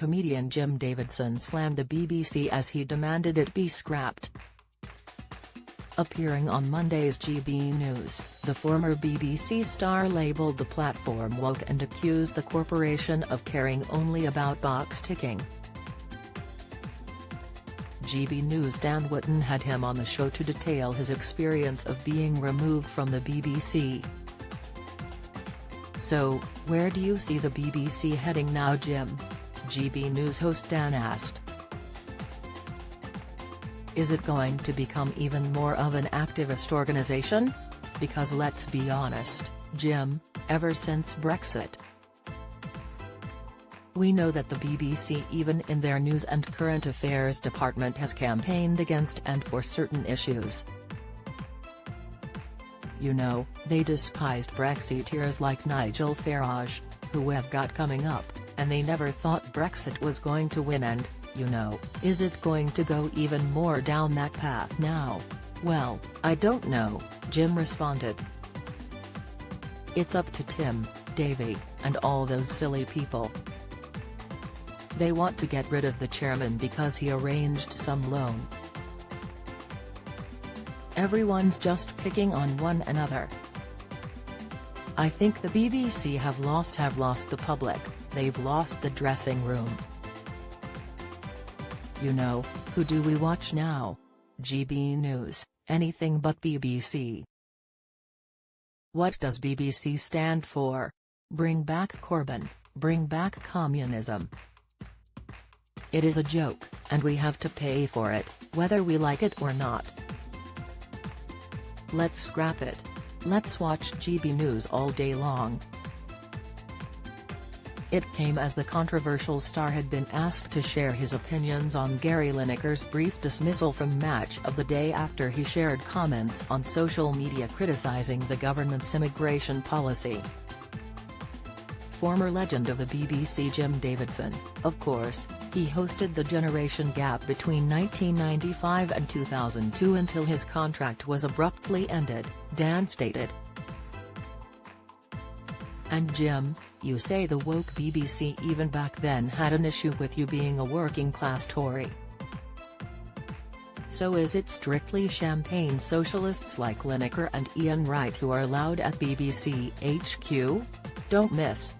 comedian Jim Davidson slammed the BBC as he demanded it be scrapped. Appearing on Monday's GB News, the former BBC star labelled the platform woke and accused the corporation of caring only about box ticking. GB News' Dan Wootton had him on the show to detail his experience of being removed from the BBC. "So, where do you see the BBC heading now, Jim?" GB News host Dan asked. "Is it going to become even more of an activist organisation? Because let's be honest, Jim, ever since Brexit, we know that the BBC, even in their news and current affairs department, has campaigned against and for certain issues. You know, they despised Brexiteers like Nigel Farage, who we've got coming up, and they never thought Brexit was going to win and, you know, is it going to go even more down that path now? Well, I don't know," Jim responded. "It's up to Tim, Davey, and all those silly people. They want to get rid of the chairman because he arranged some loan. Everyone's just picking on one another. I think the BBC have lost the public, they've lost the dressing room. You know, who do we watch now? GB News, anything but BBC. What does BBC stand for? Bring back Corbyn, bring back communism. It is a joke, and we have to pay for it, whether we like it or not. Let's scrap it. Let's watch GB News all day long." It came as the controversial star had been asked to share his opinions on Gary Lineker's brief dismissal from Match of the Day after he shared comments on social media criticising the government's immigration policy. Former legend of the BBC Jim Davidson, of course, he hosted the generation gap between 1995 and 2002 until his contract was abruptly ended, Dan stated. "And Jim, you say the woke BBC even back then had an issue with you being a working-class Tory. So is it strictly champagne socialists like Lineker and Ian Wright who are allowed at BBC HQ? Don't miss."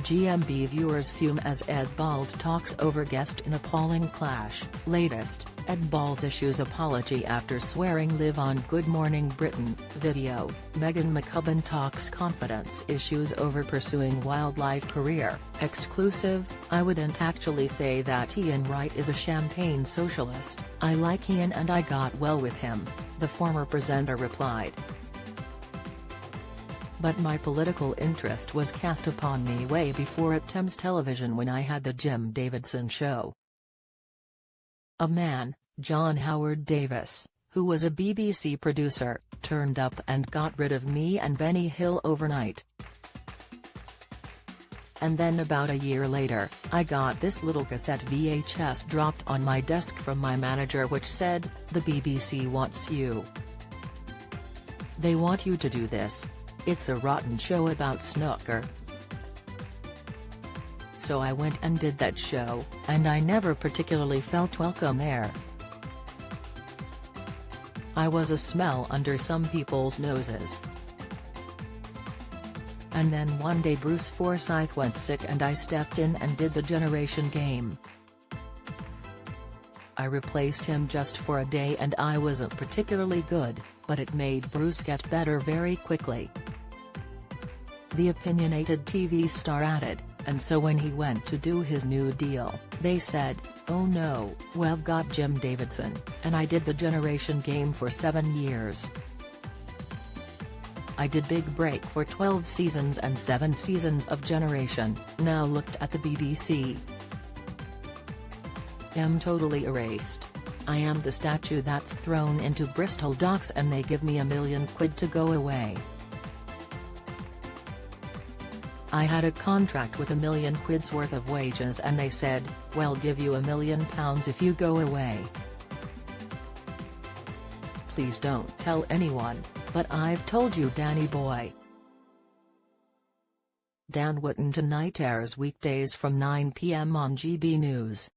GMB viewers fume as Ed Balls talks over guest in appalling clash. Latest, Ed Balls issues apology after swearing live on Good Morning Britain. Video, Meghan McCubbin talks confidence issues over pursuing wildlife career. Exclusive, I wouldn't actually say that Ian Wright is a champagne socialist. I like Ian and I got well with him, the former presenter replied. But my political interest was cast upon me way before at Thames Television when I had the Jim Davidson Show. A man, John Howard Davis, who was a BBC producer, turned up and got rid of me and Benny Hill overnight. And then about a year later, I got this little cassette VHS dropped on my desk from my manager which said, "The BBC wants you. They want you to do this. It's a rotten show about snooker." So I went and did that show, and I never particularly felt welcome there. I was a smell under some people's noses. And then one day Bruce Forsyth went sick and I stepped in and did the generation game. I replaced him just for a day and I wasn't particularly good, but it made Bruce get better very quickly. The opinionated TV star added, and so when he went to do his new deal, they said, "Oh no, we've got Jim Davidson," and I did the generation game for 7 years. I did Big Break for 12 seasons and 7 seasons of Generation. Now looked at the BBC. Am totally erased. I am the statue that's thrown into Bristol Docks and they give me £1 million to go away. I had a contract with £1 million worth of wages and they said, "We'll give you £1 million if you go away." Please don't tell anyone, but I've told you, Danny boy. Dan Wootton Tonight airs weekdays from 9 p.m. on GB News.